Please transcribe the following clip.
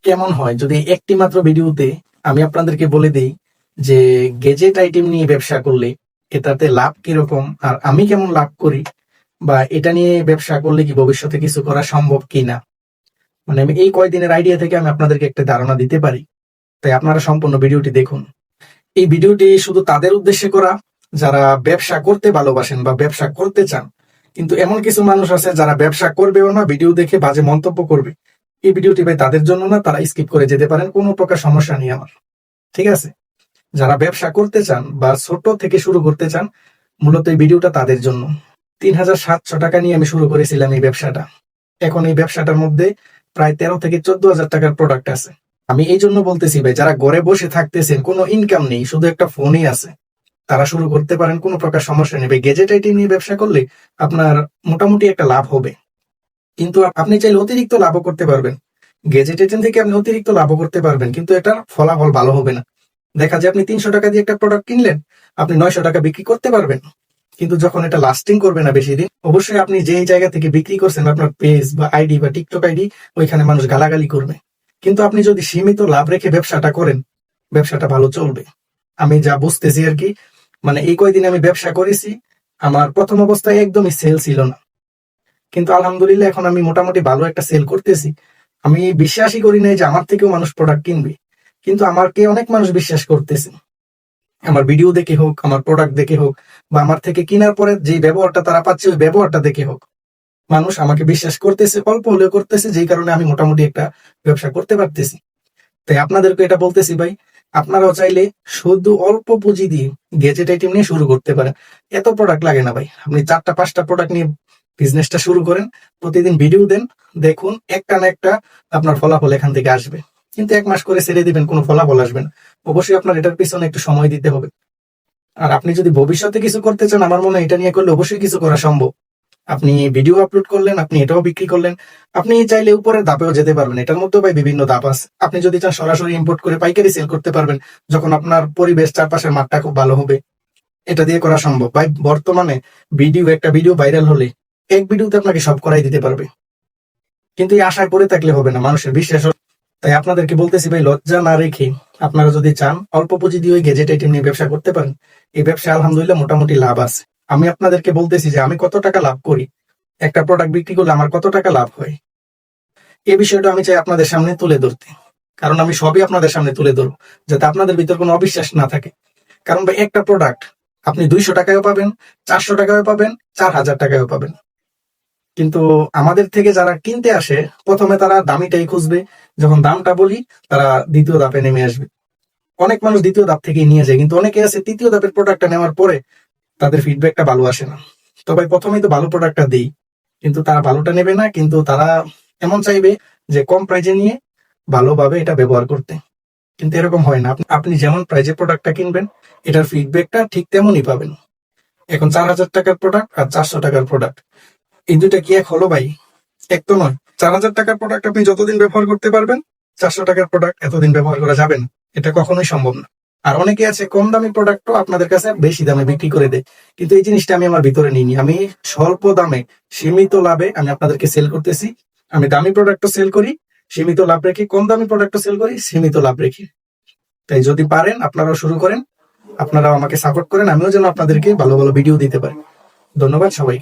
কেমন হয় যদি একটি মাত্র ভিডিওতে আমি আপনাদেরকে বলে দেই যে গেজেট আইটেম নিয়ে ব্যবসা করলে এটাতে লাভ কিরকম, আর আমি কেমন লাভ করি, বা এটা নিয়ে ব্যবসা করলে কি ভবিষ্যতে কিছু করা সম্ভব কিনা। মানে আমি এই কয়দিনের আইডিয়া থেকে আমি আপনাদেরকে একটা ধারণা দিতে পারি। তাই আপনারা সম্পূর্ণ ভিডিওটি দেখুন। এই ভিডিওটি শুধু তাদের উদ্দেশ্যে করা যারা ব্যবসা করতে ভালোবাসেন বা ব্যবসা করতে চান, কিন্তু এমন কিছু মানুষ আছে যারা ব্যবসা করবেও না, ভিডিও দেখে বাজে মন্তব্য করবে। এই ভিডিওটি ভাই তাদের জন্য না, তারা স্কিপ করে যেতে পারেন, কোনো প্রকার সমস্যা নেই আমার। ঠিক আছে, যারা ব্যবসা করতে চান বা ছোট থেকে শুরু করতে চান, মূলত এই ভিডিওটা তাদের জন্য। ৩,৭০০ টাকা নিয়ে আমি শুরু করেছিলাম এই ব্যবসাটা। এখন এই ব্যবসাটার মধ্যে প্রায় ১৩ থেকে ১৪,০০০ টাকার প্রোডাক্ট আছে। আমি এই জন্য বলতেছি ভাই, যারা ঘরে বসে থাকতেছেন, কোনো ইনকাম নেই, শুধু একটা ফোনই আছে, তারা শুরু করতে পারেন, কোনো প্রকার সমস্যা নেই। গেজেট আইটেম নিয়ে ব্যবসা করলে আপনার মোটামুটি একটা লাভ হবে, কিন্তু আপনি চাইলে অতিরিক্ত লাভও করতে পারবেন। গেজেট আইটেম থেকে আপনি অতিরিক্ত লাভও করতে পারবেন, কিন্তু এটার ফলাফল ভালো হবে না। দেখা যায় আপনি ৩০০ টাকা দিয়ে একটা প্রোডাক্ট কিনলেন, আপনি ৯০০ টাকা বিক্রি করতে পারবেন, কিন্তু যখন এটা লাস্টিং করবে না বেশি দিন, অবশ্যই আপনি যেই জায়গা থেকে বিক্রি করছেন, আপনার পেজ বা আইডি বা টিকটক আইডি, ওইখানে মানুষ গালাগালি করবে। কিন্তু আপনি যদি সীমিত লাভ রেখে ব্যবসাটা করেন, ব্যবসাটা ভালো চলবে। আমি যা বুঝতেছি আর কি, মানে এই কয়দিন আমি ব্যবসা করেছি, আমার প্রথম অবস্থায় একদমই সেল ছিল না, কিন্তু আলহামদুলিল্লাহ এখন আমি মোটামুটি ভালো একটা সেল করতেছি। আমি বিশ্বাসই করি নাই যে আমার থেকেও মানুষ প্রোডাক্ট কিনবে, কিন্তু আমাকে অনেক মানুষ বিশ্বাস করতেছে। আমার ভিডিও দেখে হোক, আমার প্রোডাক্ট দেখে হোক, বা আমার থেকে কেনার পরে যে ব্যবহারটা তারা পাচ্ছে ওই ব্যবহারটা দেখে হোক, মানুষ আমাকে বিশ্বাস করতেছে, অল্প হলেও করতেছে, যেই কারণে আমি মোটামুটি একটা ব্যবসা করতে পারতেছি। তাই আপনাদেরকে এটা বলতেছি ভাই, আপনারাও চাইলে শুধু অল্প পুঁজি দিয়ে গেজেট আইটেম নিয়ে শুরু করতে পারেন। এত প্রোডাক্ট লাগে না ভাই, আপনি ৪টা ৫টা প্রোডাক্ট নিয়ে বিজনেসটা শুরু করেন, প্রতিদিন ভিডিও দেন, দেখুন একটা না একটা আপনার ফলাফল এখান থেকে আসবে। কিন্তু ১ মাস করে ছেড়ে দিবেন, কোনো ফলাফল আসবে না। অবশ্যই আপনার এটার পিছনে একটু সময় দিতে হবে। আর আপনি যদি ভবিষ্যতে কিছু করতে চান, আমার মনে হয় এটা নিয়ে করলে অবশ্যই কিছু করা সম্ভব। আপনি ভিডিও আপলোড করলেন, আপনি এটাও বিক্রি করলেন, আপনি চাইলে উপরের ধাপেও যেতে পারবেন। এটার মধ্যে ভাই বিভিন্ন ধাপ আছে। আপনি যদি চান সরাসরি ইম্পোর্ট করে পাইকারি সেল করতে পারবেন, যখন আপনার পরিবেশ চারপাশের মাঠটা খুব ভালো হবে, এটা দিয়ে করা সম্ভব ভাই। বর্তমানে একটা ভিডিও ভাইরাল হলে এক ভিডিওতে আপনাকে সব করাই দিতে পারবে, কিন্তু এই আশায় পড়ে থাকলে হবে না, মানুষের বিশ্বাস। তাই আপনাদেরকে বলতেছি ভাই, লজ্জা না রেখে আপনারা যদি চান অল্প পুঁজি দিয়ে ওই গেজেট আইটেম নিয়ে ব্যবসা করতে পারেন। এই ব্যবসায় আলহামদুলিল্লাহ মোটামুটি লাভ আছে। আমি আপনাদেরকে বলতেছি যে আমি কত টাকা লাভ করি, একটা প্রোডাক্ট বিক্রি করলে আমার কত টাকা লাভ হয়, এই বিষয়টা আমি চাই আপনাদের সামনে তুলে ধরতে। কারণ আমি সবই আপনাদের সামনে তুলে ধরবো, যাতে আপনাদের ভিতর কোনো অবিশ্বাস না থাকে। কারণ ভাই, একটা প্রোডাক্ট আপনি ২০০ টাকায়ও পাবেন, ৪০০ টাকায়ও পাবেন, ৪,০০০ টাকায়ও পাবেন। কিন্তু আমাদের থেকে যারা কিনতে আসে, প্রথমে তারা দামিটাই খুঁজবে, যখন দামটা বলি তারা দ্বিতীয় ধাপে নেমে আসবে। অনেক মানুষ দ্বিতীয় ধাপ থেকে নিয়ে যায়, কিন্তু অনেকে আছে তৃতীয় ধাপের প্রোডাক্টটা নেওয়ার পরে তাদের ফিডব্যাকটা ভালো আসে না। তো ভাই, প্রথমেই তো ভালো প্রোডাক্টটা দেই, কিন্তু তারা ভালোটা নেবে না, কিন্তু তারা এমন চাইবে যে কম প্রাইজে নিয়ে ভালোভাবে এটা ব্যবহার করতে। কিন্তু এরকম হয় না। আপনি যেমন প্রাইজে প্রোডাক্টটা কিনবেন, এটার ফিডব্যাকটা ঠিক তেমনই পাবেন। এখন ৪,০০০ টাকার প্রোডাক্ট আর ৪০০ টাকার প্রোডাক্ট, এই দুইটা কি এক হলো ভাই? এক তো নয়। ৪,০০০ টাকার প্রোডাক্ট আপনি যতদিন ব্যবহার করতে পারবেন, ৪০০ টাকার প্রোডাক্ট এতদিন ব্যবহার করা যাবে না। এটা কখনোই সম্ভব না। আর অনেকে আছে কম দামি প্রোডাক্টও আপনাদের কাছে বেশি দামে বিক্রি করে দেয়, কিন্তু এই জিনিসটা আমি আমার ভিতরে নিইনি। আমি স্বল্প দামে সীমিত লাভে আমি আপনাদেরকে সেল করতেছি। আমি দামি প্রোডাক্টও সেল করি সীমিত লাভ রেখে, কম দামি প্রোডাক্টও সেল করি সীমিত লাভ রেখে। তাই যদি পারেন আপনারাও শুরু করেন, আপনারাও আমাকে সাপোর্ট করেন, আমিও যেন আপনাদেরকে ভালো ভালো ভিডিও দিতে পারি। ধন্যবাদ সবাই।